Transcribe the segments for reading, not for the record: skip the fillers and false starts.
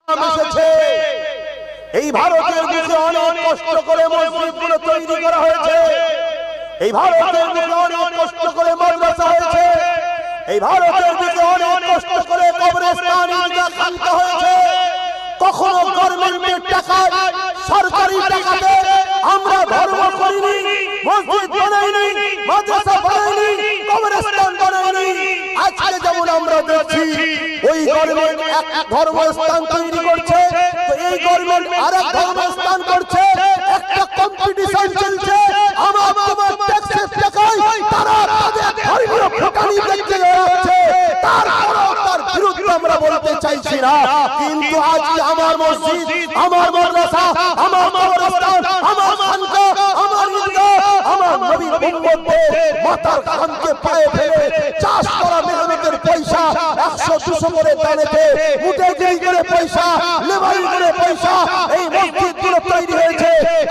এসেছে। এই ভারতের বুকে অনেক কষ্ট করে মসজিদগুলো তৈরি করা হয়েছে। এই ভারতের বুকে অনেক কষ্ট করে মাদ্রাসা হয়েছে। এই ভারতের বুকে অনেক কষ্ট করে কবরস্থান ঈদগাহ খানকা হয়েছে। কখনো গভর্নমেন্টের টাকায় সরকারি টাকাতে আমরা ধর্ম করিনি, মসজিদ বানাইনি, মাদ্রাসা বানাইনি, কবরস্থান বানাইনি। আজকে যেমন আমরা দেখছি ওই গভর্নমেন্ট এক ধর্মস্থান তৈরি করছে, তো এই গভর্নমেন্ট আরেক ধর্মস্থান করছে, একটা কম্পিটিশন চলছে। আমার তোমার ট্যাক্সের টাকায় তারা তাদের ধর্মীয় ফুটানি দেখতে যাচ্ছে। তারপরেও তার বিরুদ্ধে আমরা বলতে চাইছি না, কিন্তু আজকে আমার মসজিদ, আমার মাদ্রাসা, আমার কবরস্থান, আমার খানকা, আমার ঈদগাহ, আমার নবীর উম্মতদের মাথার ঘামকে পায়ে ফেলে চাষ করা মেহনতের পয়সা 100-200 করে দানেতে মুটেগিরি করে পয়সা, লেবারি করে পয়সা এই মসজিদগুলো তৈরি হয়েছে।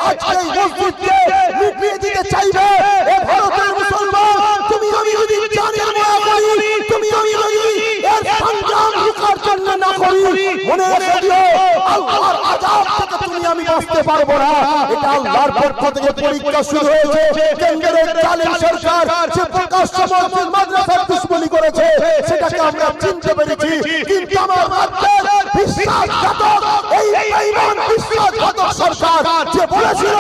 আজকে এই মসজিদকে মিটিয়ে দিতে চাইবে এ ভারতের মুসলমান। তুমি আমি যদি জানের মায়া করি, তুমি আমি যদি এর সংগ্রাম রুখার জন্য না করি, মনে রেখে দিও আল্লাহর আযাব থেকে তুমি আমি বাঁচতে পারবো না। এটা আল্লাহর পক্ষ থেকে পরীক্ষা শুরু হয়েছে। কেন্দ্রের জালিম সরকার যে প্রকাশ্য মসজিদ মাদ্রাসার দুশমনি করেছে সেটাকে আমরা চিনতে পেরেছি, কিন্তু আমার রাজ্যের বিশ্বাসঘাতক এই বেঈমান বিশ্বাসঘাতক সরকার যে বলেছিল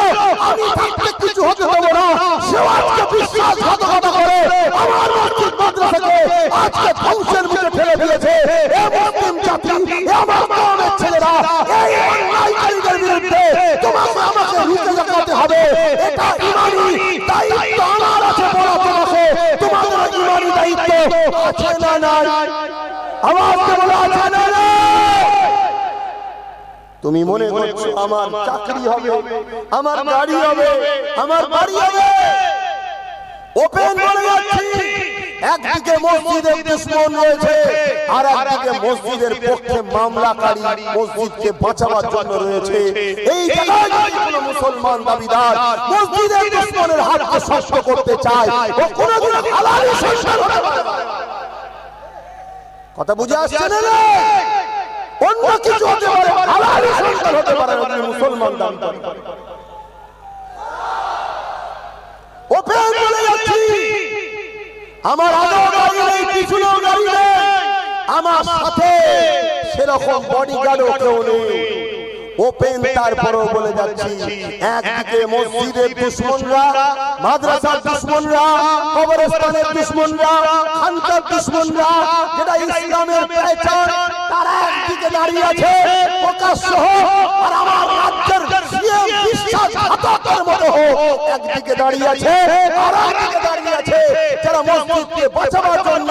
আমি থাকতে কিছু হতে দেবো না, সে আজকে বিশ্বাসঘাতকতা করে আমার মসজিদ মাদ্রাসাকে আজকে ধ্বংসের মুখে ঠেলে ফেলেছে। এ মুসলিম জাতি, এ আমার কওমের ছেলেরা, এই অন্যায়কারীদের বিরুদ্ধে তোমাকে আমাকে রুখে দাঁড়াতে হবে। এটা ইমানি দায়িত্ব আমার আছে বলা তোমাকে। তোমাদের ইমানি দায়িত্ব আছে না নাই? আওয়াজে বলো আছে না নাই? তুমি মনে করছো আমার চাকরি হবে, আমার গাড়ি হবে, আমার বাড়ি হবে? ওপেন বলে যাচ্ছি, একদিকে মসজিদের দুশমন রয়েছে আর একদিকে মসজিদের পক্ষে মামলাকারী মসজিদকে বাঁচাবার জন্য রয়েছে। এই জায়গায় যদি কোনো মুসলমান দাবিদার মসজিদের দুশমনের হাতকে শক্ত করতে চায়, ও কোনোদিন হালালি সংসার হতে পারে না। কথা বুঝে আসছে না? অন্য কিছু হতে পারে, হালালি সংসার হতে পারে না মুসলমান দাবিদার। ওপেন বলে যাচ্ছি, আমার আগে গাড়ি নেই, পিছনেও গাড়ি নেই, আমার সাথে সেরকম বডিগার্ডও কেউ নেই। ওপেন তারপরও বলে যাচ্ছি, একদিকে মসজিদের দুশমনরা, মাদ্রাসার দুশমনরা, কবরস্থানের দুশমনরা, খানকার দুশমনরা, যেটা ইসলামের পেছন, তারা একদিকে দাঁড়িয়ে আছে প্রকাশ্য হোক, আর আমার রাজ্যের বিশ্বাসঘাতকের মতো হোক একদিকে দাঁড়িয়ে আছে, আর একদিকে দাঁড়িয়ে আছে যারা মসজিদকে বাঁচাবার জন্য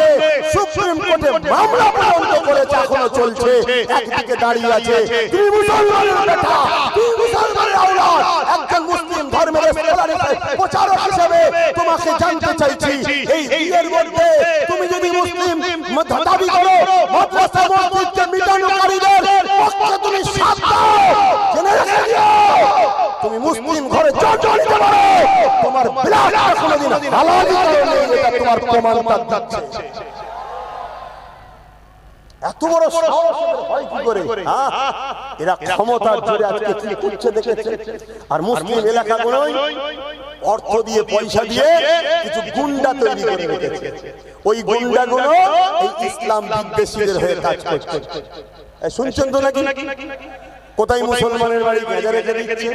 সুপ্রিম কোর্টে মামলা পর্যন্ত করেছে, এখনো চলছে, একদিকে দাঁড়িয়ে আছে। তুমি মুসলমানের বেটা, তুমি মুসলমানের আওলাদ, একজন মুসলিম ধর্মের প্রচারক হিসেবে তোমাকে জানতে চাইছি, এই দিনের মধ্যে তুমি যদি মুসলিম দাবি করো, মাদ্রাসা মসজিদকে মিটানোকারীদের পক্ষে তুমি সাথ দাও, জেনে রেখে দিও, তুমি মুসলিম ঘরে জড়িয়ে দিতে পারো, তোমার বিলাসটা কোনোদিন হালালি করবে, এটা তোমার প্রমাণ দিচ্ছে। এত বড় সাহস হয় কি করে? এরা ক্ষমতার জোরে আজকে কি করছে দেখেছে। আর মুসলিম এলাকাগুলোই অর্থ দিয়ে, পয়সা দিয়ে কিছু গুন্ডা তৈরি করে রেখেছে। ওই গুন্ডাগুলো এই ইসলাম বিদ্বেষীদের হয়ে কাজ করছে। শুনছেন তো নাকি? কোথায় মুসলমানের বাড়ি গেঁজা রেখে দিচ্ছে,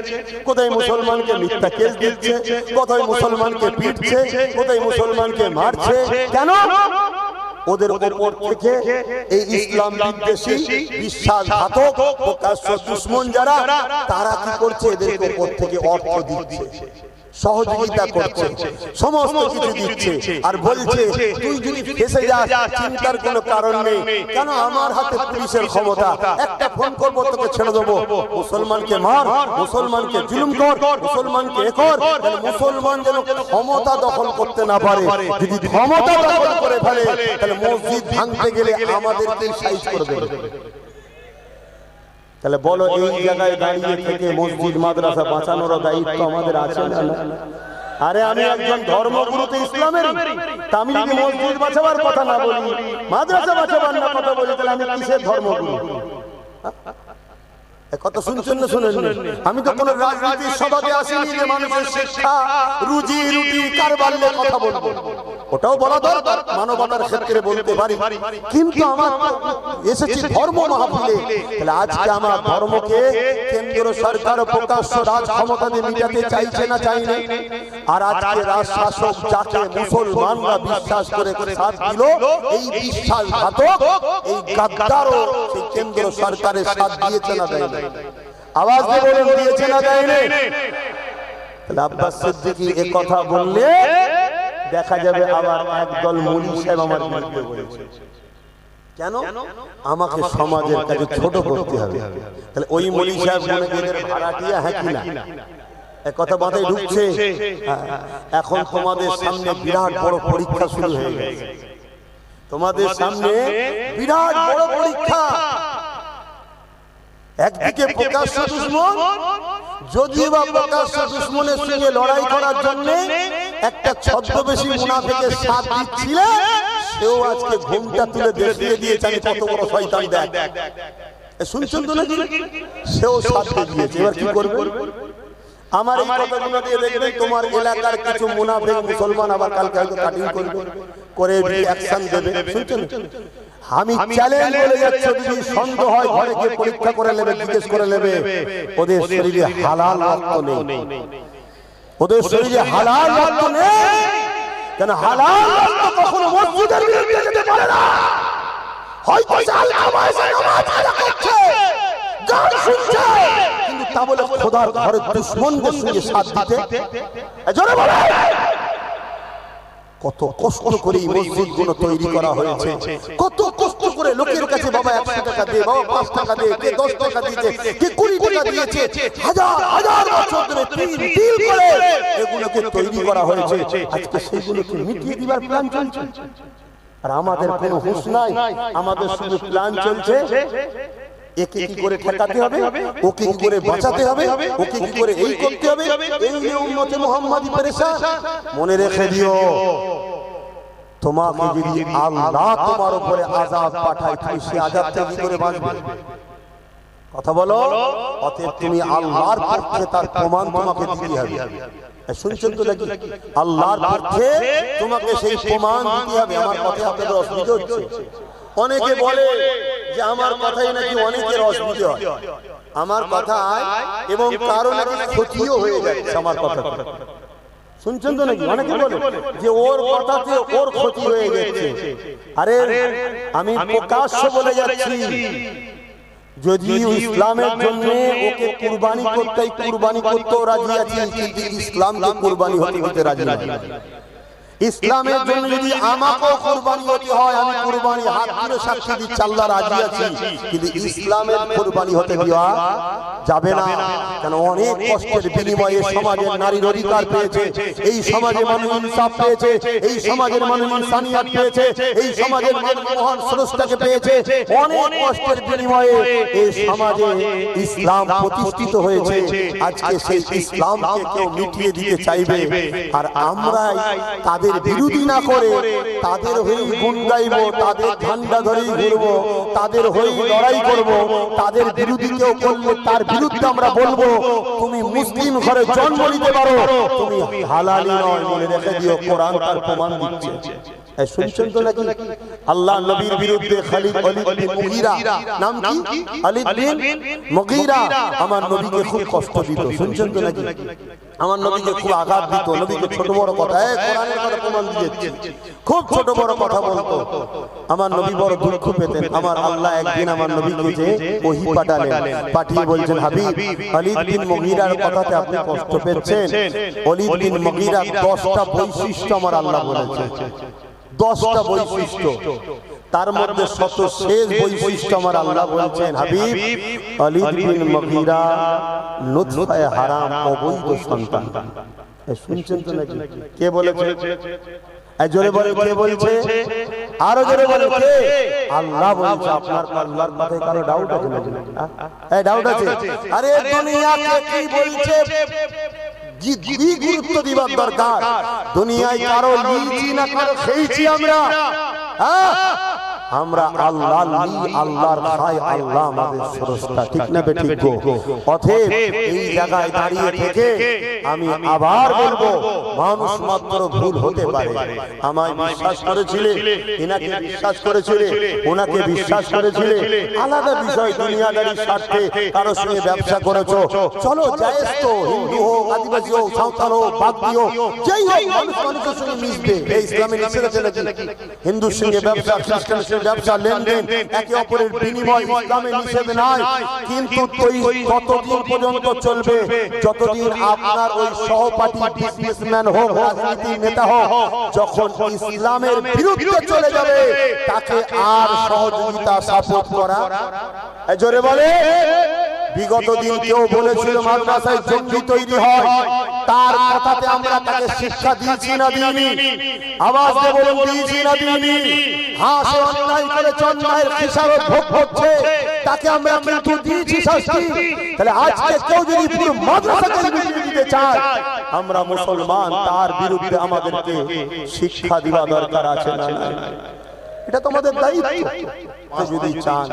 কোথায় মুসলমানকে মিথ্যা কেস দিচ্ছে, কোথায় মুসলমানকে পিটছে, কোথায় মুসলমানকে মারছে। কেন? ওদের উপর থেকে এই ইসলাম বিদ্বেষী বিশ্বাসঘাতক প্রকাশ্য দুশমন যারা, তারা কি করছে? এদের উপর থেকে অর্থ দিচ্ছে, সহযোগিতা করছে, সমস্ত কিছু দিচ্ছে, আর বলছে তুই যদি ফেসে যাস চিন্তার কোনো কারণ নেই। কেন? আমার হাতে পুলিশের ক্ষমতা, একটা ফোন করবো তোকে ছেড়ে দেবো। মুসলমানকে মার, মুসলমানকে জুলুম কর, মুসলমানকে এ কর, মুসলমান যেন ক্ষমতা দখল করতে না পারে। যদি ক্ষমতা দখল করে ফেলে তাহলে মসজিদ ভাঙতে গেলে আমাদেরকে সাইজ করবে। তাহলে বলো, এই জায়গায় দাঁড়িয়ে থেকে মসজিদ মাদ্রাসা বাঁচানোর দায়িত্ব আমাদের আছে না? আরে আমি একজন ধর্মগুরু তো ইসলামের, তা আমি যদি মসজিদ বাঁচাবার কথা না বলি, মাদ্রাসা বাঁচাবার না কথা বলি, তাহলে আমি কিসের ধর্মগুরু? কত শুনছেন না শুনেন? আমি তো কোন রাজনীতির সভাতে আসিনি যে মানুষের শিক্ষা রুজি রুটি কারবারে কথা বলবো, ওটাও বলা দরকার, মানবতার ক্ষেত্রে বলতে পারি, কিন্তু আমার এসেছি ধর্ম মাহফিলে। তাহলে আজকে আমার ধর্মকে কেন্দ্র সরকার প্রকাশ্য রাজ ক্ষমতা দিয়ে মিটাতে চাইছে না চাই না, আর আজকে রাজ শাসক যাকে মুসলমানরা বিশ্বাস করে সাথ দিল, এই বিশ্বাসঘাতক এই গাদ্দারও সেই কেন্দ্র সরকারের সাথ দিয়েছে না দেয় না? আওয়াজ দিয়ে বলুন, দিয়েছে না দেয় না? তাহলে আব্বাস সিদ্দিকী এ কথা বললে দেখা যাবে আবার একদল মৌলী সাহেব আমার বিরুদ্ধে বলেছে। কেন? আমাকে সমাজের কাছে ছোট করতে হবে। তাহলে ওই মৌলী সাহেব এদের ভাড়াটিয়া হ্যাঁ কিনা? এক কথা মাথায় ঢুকছে? এখন তোমাদের সামনে বিরাট বড় পরীক্ষা শুরু হয়ে গেছে। তোমাদের সামনে বিরাট বড় পরীক্ষা। একদিকে প্রকাশ্য দুশমন, যদিও বা প্রকাশ্য দুশমনের সঙ্গে লড়াই করার জন্য একটা ছদ্মবেশী মুনাফিকের সাথ দিচ্ছিল, সেও আজকে ঘুমটা তুলে দেখিয়ে দিয়েছে আমি কত বড় শয়তান। দেখ, শুনছেন তো নাকি? সেও সাথ দিয়েছে। এবার কি করবে? আমার এই কথাগুলো দিয়ে দেখবেন তোমার এলাকার কিছু মুনাফিক মুসলমান আবার কালকে হয়তো কাটিং করে অ্যাকশন দেবে। শুনছেন? আমি চ্যালেঞ্জ বলে যাচ্ছি, যদি সন্দেহ হয় ঘরে গিয়ে পরীক্ষা করে নেবে, জিজ্ঞেস করে নেবে ওদের শরীরে হালাল রক্ত নেই, ওদের শরীরে হালাল রক্ত নেই। কেন হালাল রক্ত কখনো মসজিদের বিরুদ্ধে যেতে পারে না। হয়তো জাল কামাইছে, নামাজ আদা করছে, গান শুনছে, কিন্তু তা বলে খোদার ঘরের দুশমনদের সঙ্গে সাথ দিতে জোরে বলে। কত কষ্ট করে এই মসজিদগুলো তৈরি করা হয়েছে, কত কষ্ট করে লোকের কাছে বাবা 100 টাকা দে, বাবা 5 টাকা দে, কে 10 টাকা দিয়েছে, কে 20 টাকা দিয়েছে, হাজার হাজার বছর ধরে তিল করে এগুলোকে তৈরি করা হয়েছে। আজকে সেগুলোকে মিটিয়ে দিবার প্ল্যান চলছে, আর আমাদের কোনো হুঁশ নাই। আমাদের শুধু প্ল্যান চলছে একে কি করে ঠেকাতে হবে, ওকে কি করে বাঁচাতে হবে, ওকে কি করে এই করতে হবে। এই যে উম্মতে মুহাম্মাদি পেরেশান, মনে রেখে দিও, তোমাকে যদি আল্লাহ তোমার উপরে আযাব পাঠায়, তুমি সেই আযাব থেকে কি করে বাঁচবে? কথা বলো। অতএব তুমি আল্লাহর পক্ষে তার প্রমাণ তোমাকে দিতে হবে। শুনছেন তো নাকি? আল্লাহর পক্ষে তোমাকে সেই প্রমাণ দিতে হবে। আমার কথা আপনাদের অসুবিধা হচ্ছে? অনেকে বলে যে আমার কথাই নাকি অনেকের অসুবিধা হয় আমার কথায়, এবং কারো নাকি ক্ষতিও হয়ে যাচ্ছে আমার কথা। শুনছেন তো নাকি? অনেকে বলে যে ওর কথাতে ওর ক্ষতি হয়ে যাচ্ছে। আরে আমি প্রকাশ্য বলে যাচ্ছি, যদি ইসলামের জন্য ওকে কুরবানি করতেও রাজি আছি, কিন্তু ইসলামকে কুরবানি হতে রাজি না। ইসলামের জন্য যদি আমাকেও কুরবানি হতে হয়, আমি কুরবানি হাত তুলে সাক্ষী দিচ্ছি আল্লাহ রাজি আছি, কিন্তু ইসলামের কুরবানি হতে দেওয়া যাবে না। কেন? অনেক কষ্টের বিনিময়ে সমাজের নারীর অধিকার পেয়েছে, এই সমাজে মানুষ ইনসাফ পেয়েছে, এই সমাজের মানুষ ইনসানিয়াত পেয়েছে, এই সমাজের মানুষ মহান স্রষ্টাকে পেয়েছে। অনেক কষ্টের বিনিময়ে এই সমাজে ইসলাম প্রতিষ্ঠিত হয়েছে। আজকে সেই ইসলামকে কেউ মিটিয়ে দিতে চাইবে, আর আমরা তাদের বিরোধী না করে তাদের হয়ে গুণ গাইব, তাদের ঝান্ডা ধরেই ঘুরবো, তাদের হয়ে লড়াই করব। তাদের বিরোধী কেউ করলে তার বিরুদ্ধে আমরা বলবো তুমি মুসলিম ঘরে জন্ম নিতে পারো, তুমি হালালি নয়। মনে রেখে দিও, কোরআন তার প্রমাণ দিচ্ছে। শুনছেন তো নাকি? আল্লাহ নবীর বিরুদ্ধে খালিদ বিন মুগীরা, নাম কি? খালিদ বিন মুগীরা আমার নবীকে খুব কষ্ট দিত। শুনছেন তো নাকি? আমার নবীকে খুব আঘাত দিত, নবীকে ছোট বড় কথা, কোরআনের কথা প্রমাণ দিয়েছে, খুব ছোট বড় কথা বলতো। আমার নবী বড় দুঃখ পেতেন। আমার আল্লাহ একদিন আমার নবীকে যে ওহী পাঠালেন, পাঠিয়ে বলছেন, হাবিব, খালিদ বিন মুগীরার কথাতে আপনি কষ্ট পেয়েছেন। খালিদ বিন মুগীরা 10টা বৈশিষ্ট্য আমার আল্লাহ বলেছে, 10টা বৈশিষ্ট্য, তার মধ্যে সর্বশেষ বৈশিষ্ট্য আমার আল্লাহ বলছেন, হাবিব, খালিদ বিন মুগীরা নুতফায়ে হারাম, অবৈধ সন্তান। শুনছেন তো নাকি? কে বলেছে? জোরে বলে, কে বলছে? আরো জোরে বলে, কে? আল্লাহ বলছে। আপনার আল্লাহর কথায় কারো ডাউট আছে নাকি? ডাউট আছে? আরে দুনিয়াকে কি বলছে গুরুত্ব দিবার দরকার। দুনিয়ায় কারো লিয়েছি না কারো খেয়েছি আমরা, আমরা আল্লাহ আল্লাহর খাই, আল্লাহ আমাদের স্রষ্টা, ঠিক না বেঠিক গো? অতএব এই জায়গায় দাঁড়িয়ে থেকে আমি আবার বলবো, মানুষ মাত্র ভুল হতে পারে। আমায় বিশ্বাস করেছিলে, এনাকে বিশ্বাস করেছিলে, ওনাকে বিশ্বাস করেছিলে, আলাদা বিষয়। দুনিয়াদারির স্বার্থে কারোর সঙ্গে ব্যবসা করেছো, চলো জায়েজ তো, হিন্দু হোক, আদিবাসী হোক, সাঁওতাল হোক, বাগদি হোক, যেই হোক, মানুষ মানুষের সঙ্গে মিশবে। এই ইসলামে নিষেধ আছে নাকি? হিন্দুর সঙ্গে ব্যবসা, খ্রিস্টানের সঙ্গে ব্যবসা, লেনদেন, একে অপরের বিনিময় ইসলামে নিষেধ নাই। কিন্তু ততদিন পর্যন্ত চলবে যতদিন আপনার ওই সহপাঠী বিজনেসম্যান হোক, রাজনীতির নেতা হোক, যখন ইসলামের বিরুদ্ধে চলে যাবে তাকে আর সহযোগিতা সাপোর্ট করা। জোরে বলে। বিগত দিন কেউ বলেছিল মাদ্রাসায় জঙ্গি তৈরি হয়, তার কথাতে আমরা তাকে শিক্ষা দিয়েছি না দিইনি? আওয়াজ দিয়ে বলুন, দিয়েছি না দিইনি? হ্যাঁ, সে অন্যায় করেছে, অন্যায়ের খেসারত ভোগ করছে, তাকে আমরা কিন্তু দিয়েছি শাস্তি। তাহলে আজকে কেউ যদি পুরো মাদ্রাসাকে মিটিয়ে দিতে চায়, আমরা মুসলমান, তার বিরুদ্ধে আমাদেরকে শিক্ষা দেওয়া দরকার আছে না? এটা তোমাদের দায়িত্ব। যদি চান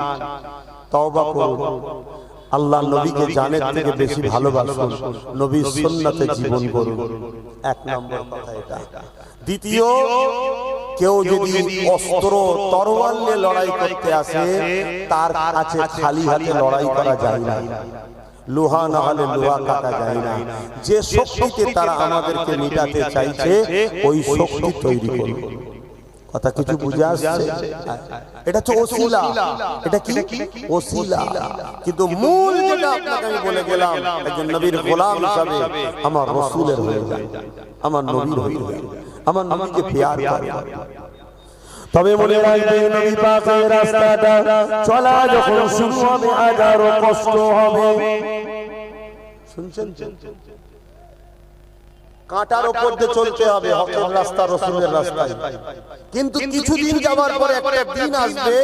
তওবা করুন, আল্লাহ নবীকে জানের থেকে বেশি ভালোবাসুন, নবীর সুন্নাতে জীবন করুন। এক নম্বর কথা এটা। দ্বিতীয়, কেউ যদি অস্ত্র তরোয়াল নিয়ে লড়াই করতে আসে, তার কাছে খালি হাতে লড়াই করা যায় না। লোহা না হলে লোহা কাটা যায় না। যে শক্তিতে তারা আমাদেরকে মিটাতে চাইছে, ওই শক্তি তৈরি করুন। কথা কিছু বুঝে আসছে? এটা তো ওসিলা, এটা কি ওসিলা, কিন্তু মূল যেটা আপনাকে আমি বলে গেলাম, একজন নবীর গোলাম হিসাবে আমার রাসূলের হয়ে যায়, আমার নবীর হয়ে যায়, আমার নবীকে প্যার করে। তবে মনে রাখবেন, নবী পাকের রাস্তাটা চলা যখন শুরু হবে, হাজারো কষ্ট হবে। শুনছেন? কাঁটার উপর দিয়ে চলতে হবে, হকের রাস্তা, রাসূলের রাস্তায়। কিন্তু কিছুদিন যাওয়ার পরে একটা দিন আসবে,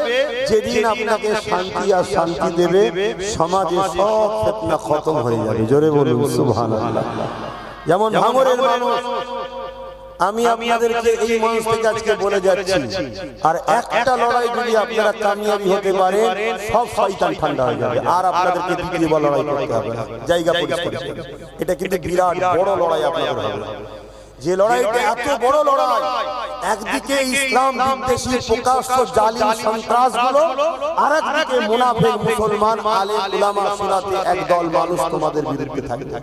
যেদিন আপনাকে শান্তি আর শান্তি দেবে, সমাজে সব ফিতনা খতম হয়ে যাবে। জোরে বলুন সুবহানাল্লাহ। যেমন ভাঙড়ের মানুষ, আমি আপনাদেরকে এই মঞ্চ থেকে আজকে বলে যাচ্ছি, আর একটা লড়াই যদি আপনারা কামিয়াবি হতে পারেন, সব শয়তান ঠান্ডা হয়ে যাবে, আর আপনাদেরকে দ্বিতীয়বার লড়াই করতে হবে না। জায়গা পরিষ্কার। এটা কিন্তু বিরাট বড় লড়াই আপনাদের হবে। যে লড়াইটা এত বড় লড়াই, একদিকে ইসলাম বিদ্বেষী প্রকাশ্য জালিম সন্ত্রাসগুলো, আর একদিকে মুনাফিক মুসলমান আলেম উলামা সুরাতে একদল মানুষ তোমাদের বিরুদ্ধে থাকবে।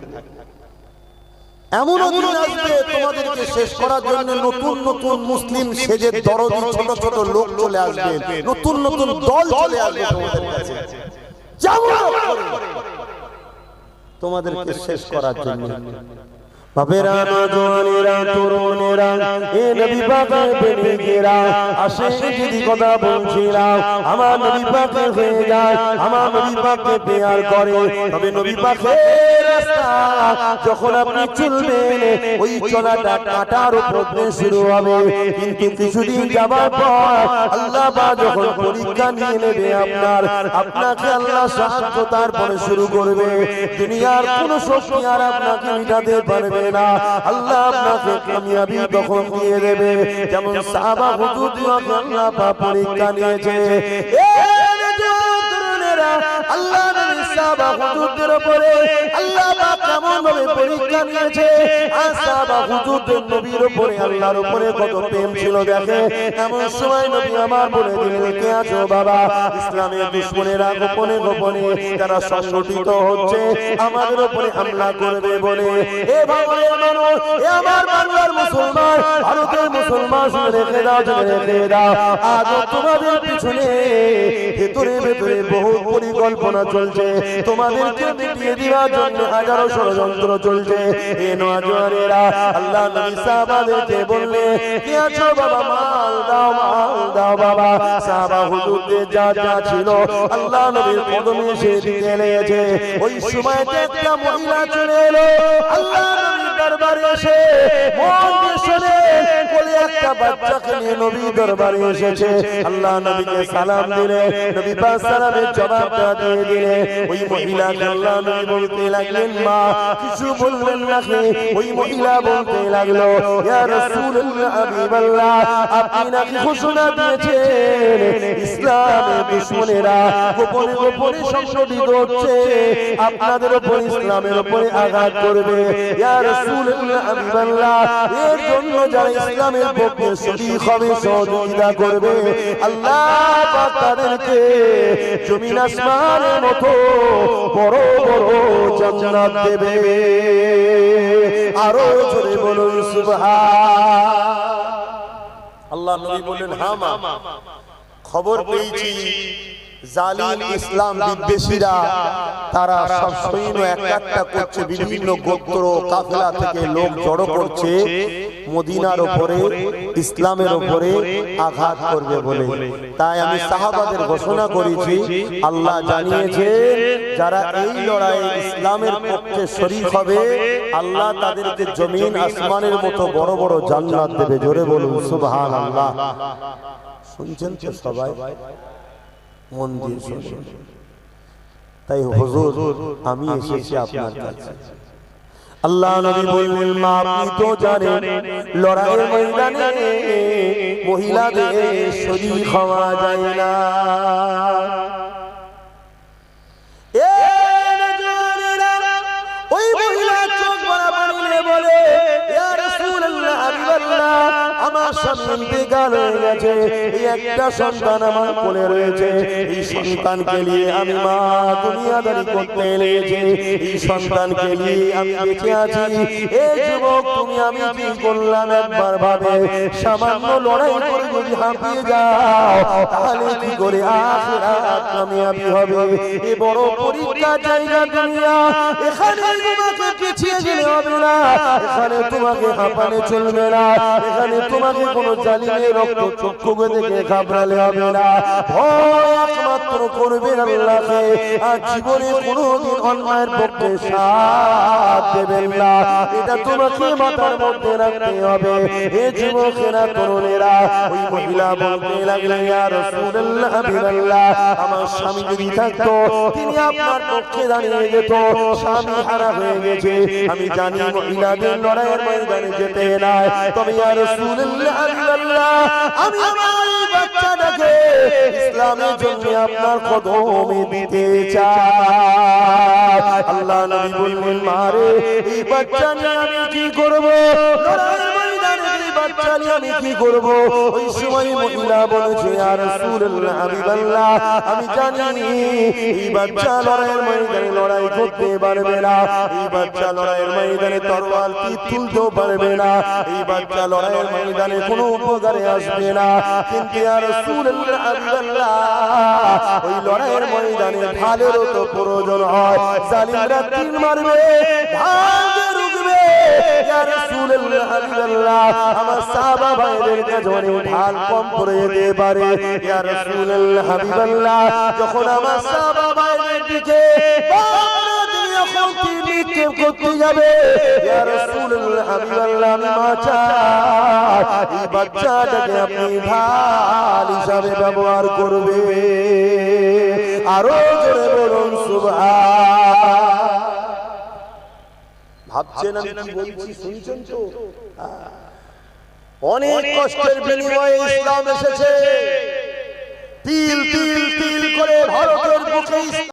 এমন দিন আসবে তোমাদেরকে শেষ করার জন্য নতুন নতুন মুসলিম সেজে দরদি ছোট ছোট লোক চলে আসবে, নতুন নতুন দল চলে আসবে তোমাদের কাছে, তোমাদেরকে শেষ করার জন্য। বাবেরা, নওজওয়ানেরা, তরুণেরা, এ নবী পাকের প্রেমিকেরা, আসে যদি কথা বলছিলাম, আমার নবী পাকের হয়ে যায়, আমার নবী পাককে প্যার করে, তবে নবী পাকের রাস্তা যখন আপনি চলবেন, ওই চলাটা কাঁটার উপর দিয়ে শুরু হবে। কিন্তু কিছুদিন যাবার পর আল্লাহ পাক যখন পরীক্ষা নিয়ে নেবে আপনাকে আল্লাহ সাহায্য তারপরে শুরু করবে। দুনিয়ার কোনো শক্তি আর আপনাকে মিটাতে পারবে না। আল্লাহ আপনাকে কামিয়াবি তখন দিয়ে দেবে, যেমন সাহাবা হুজুরকে আল্লাহ পাক পরীক্ষা নিয়েছে। আল্লাহ নবী সাহাবা হুজুরদের উপরে আল্লাহ পাক কেমন ভাবে পরীক্ষা নিয়েছে, আর সাহাবা হুজুরদের নবীর উপরে আল্লাহর উপরে কত প্রেম ছিল দেখে। এমন সময় নবী আমার বলে দিলেন, কে আছো বাবা? ইসলামের দুশমনেরা গোপনে গোপনে যারা সংগঠিত হচ্ছে আমাদের উপরে হামলা করবে বলে। এ ভাঙড়ের মানুষ, এ আমার বাংলার মুসলমান, ভারতের মুসলমান, শুনে রেখে দাও, শুনে রেখে দাও, আজ তোমাদের পিছনে ভেতরে ভেতরে বহু পরিকল্পনা চলছে, তোমাদেরকে মিটিয়ে দেওয়ার জন্য হাজারো ষড়যন্ত্র চলছে। এ নওজওয়ানেরা আল্লাহ নবী সাহাবাদেরকে বললে, কে আছো বাবা? মাল দাও, মাল দাও বাবা। সাহাবা হুজুরদের যা যা ছিল আল্লাহ নবীর কদমে এসে দিতে লেগেছে। ওই সময়তে একটা মহিলা চলে এলো আল্লাহ নবীর দরবারে এসে মন দিয়ে শুনে কোলে একটা বাচ্চাকে নিয়ে নবী দরবারে এসেছে। আল্লাহ নবীকে সালাম দিলে, নবী পাক সালামের জবাবটা দিয়ে দিলে ওই মহিলাকে আল্লাহ নবী বলতে লাগলেন, মা কিছু বললেন নাকি? ওই মহিলা বলতে লাগলো, ইয়া রাসূলুল্লাহ হাবিবাল্লাহ, আপনি নাকি ঘোষণা দিয়েছেন ইসলামের দুশমনেরা গোপনে গোপনে সংশোধিত হচ্ছে, আপনাদের উপর ইসলামের উপরে আঘাত করবে। ইয়া রাসূলুল্লাহ হাবিবাল্লাহ, এর জন্য যারা ইসলামের পক্ষে শরীক হবে, সহযোগিতা করবে, আল্লাহ পাক তাদেরকে জমিন আসমানের মতো বড় বড় জান্নাত দেবে। আরো জোরে বলুন সুবহান। আল্লাহ নবী বলেন, হ্যাঁ মা, খবর পেয়েছি জালিম ইসলাম বিদ্বেষীরা তারা সব সৈন্য একটা করছে, বিভিন্ন গোত্র কাফেলা থেকে লোক জড়ো করছে, মদিনার উপরে ইসলামের উপরে আঘাত করবে বলে। তাই আমি সাহাবাদের ঘোষণা করেছি, আল্লাহ জানিয়েছেন যারা এই লড়াইয়ে ইসলামের পক্ষে শরীক হবে, আল্লাহ তাদেরকে জমিন আসমানের মতো বড় বড় জান্নাত দেবে। জোরে বলুন সুবহানাল্লাহ। শুনছেন তো সবাই? মন দিয়ে শুনুন। তাই হুজুর আমি এসেছি আপনার কাছে। আল্লাহ নবী বললেন, মা আপনি তো জানেন লড়াইয়ের ময়দানে মহিলাদের শরীক হওয়া যায় না। ওই মহিলা চোখ ভরা পানি নিয়ে বলে, ইয়া রাসূলুল্লাহ হাবিবাল্লাহ, আমার স্বামী ইন্তেকাল হয়ে গেছে, এই একটা সন্তান আমার কোলে রয়েছে, এই সন্তানকে নিয়ে আমি মা দুনিয়াদারি করতে এসেছি, এই সন্তানকে নিয়ে আমি বেঁচে আছি। এই যুবক তুমি আমি কি করলাম একবার ভাবে, সামান্য লড়াই করে যদি হাঁপিয়ে যাও তাহলে কি করে আখিরাত কামিয়াবি হবে? এ বড় পরীক্ষার জায়গা দুনিয়া, এখানে তোমাকে পিছিয়ে গেলে হবে না, এখানে তোমাকে হাঁপালে চলবে না, এখানে তোমাকে কোন জালিমের রক্ত চক্ষুকে দেখে ঘাবড়ালে হবে না। ভয় একমাত্র করবেন আল্লাহকে, আর জীবনে কোনোদিন অন্যায়ের পক্ষে সাথ দেবেন না, এটা তোমাকে মাথার মধ্যে রাখতে হবে। হে যুবকেরা, তরুণেরা, ওই মহিলা বলতে লাগলেন, ইয়া রাসূলুল্লাহ হাবিবাল্লাহ, আমার স্বামী যদি থাকতো তিনি আপনার পক্ষে দাঁড়িয়ে যেত, স্বামী হারা হয়ে গেছে, আমি জানি মহিলাদের লড়াইয়ের ময়দানে যেতে নাই, তবে ইয়া রাসূলুল্লাহ হাবিবাল্লাহ, আমি আমার বাচ্চাটাকে ইসলামের জন্য আপনার কদমে দিতে চাই। আল্লাহ নবী বললেন, মারে এই বাচ্চা নিয়ে আমি কি করব? লড়াইয়ের ময়দানে এই বাচ্চা নিয়ে আমি কি করব? ওই সময় মহিলা বলেছে, ইয়া রাসূলুল্লাহ হাবিবাল্লাহ, আমি জানি এই বাচ্চা লড়াইয়ের ময়দানে লড়াই করতে পারবে না, এই বাচ্চা লড়াইয়ের ময়দানে তরোয়াল তীর তুলতেও পারবে না, এই বাচ্চা লড়াইয়ের ময়দানে কোনো উপকারে আসবে না, কিন্তু ইয়া রাসূলুল্লাহ হাবিবাল্লাহ, ওই লড়াইয়ের ময়দানে ঢালেরও তো প্রয়োজন হয়, জালিমরা তীর মারবে, ঢাল রুখবে। ইয়া রাসূলুল্লাহ হাবিবাল্লাহ, আমার সাহাবা ভাইদের কাছে ঢাল কম পড়ে যেতে পারে। ইয়া রাসূলুল্লাহ হাবিবাল্লাহ, যখন আমার সাহাবা ভাইদের দিকে করতে যাবে, ইয়া রাসূলুল্লাহ হাবিবাল্লাহ, আমি মা চাই এই বাচ্চাটাকে আপনি ঢাল হিসাবে ব্যবহার করবে। আরো জোরে বলুন সুবহান। ভাবছেন আমি কি বলছি? শুনছেন তো? অনেক কষ্টের বিনিময়ে ইসলাম এসেছে, তিল তিল তিল করে ভারতের বুকে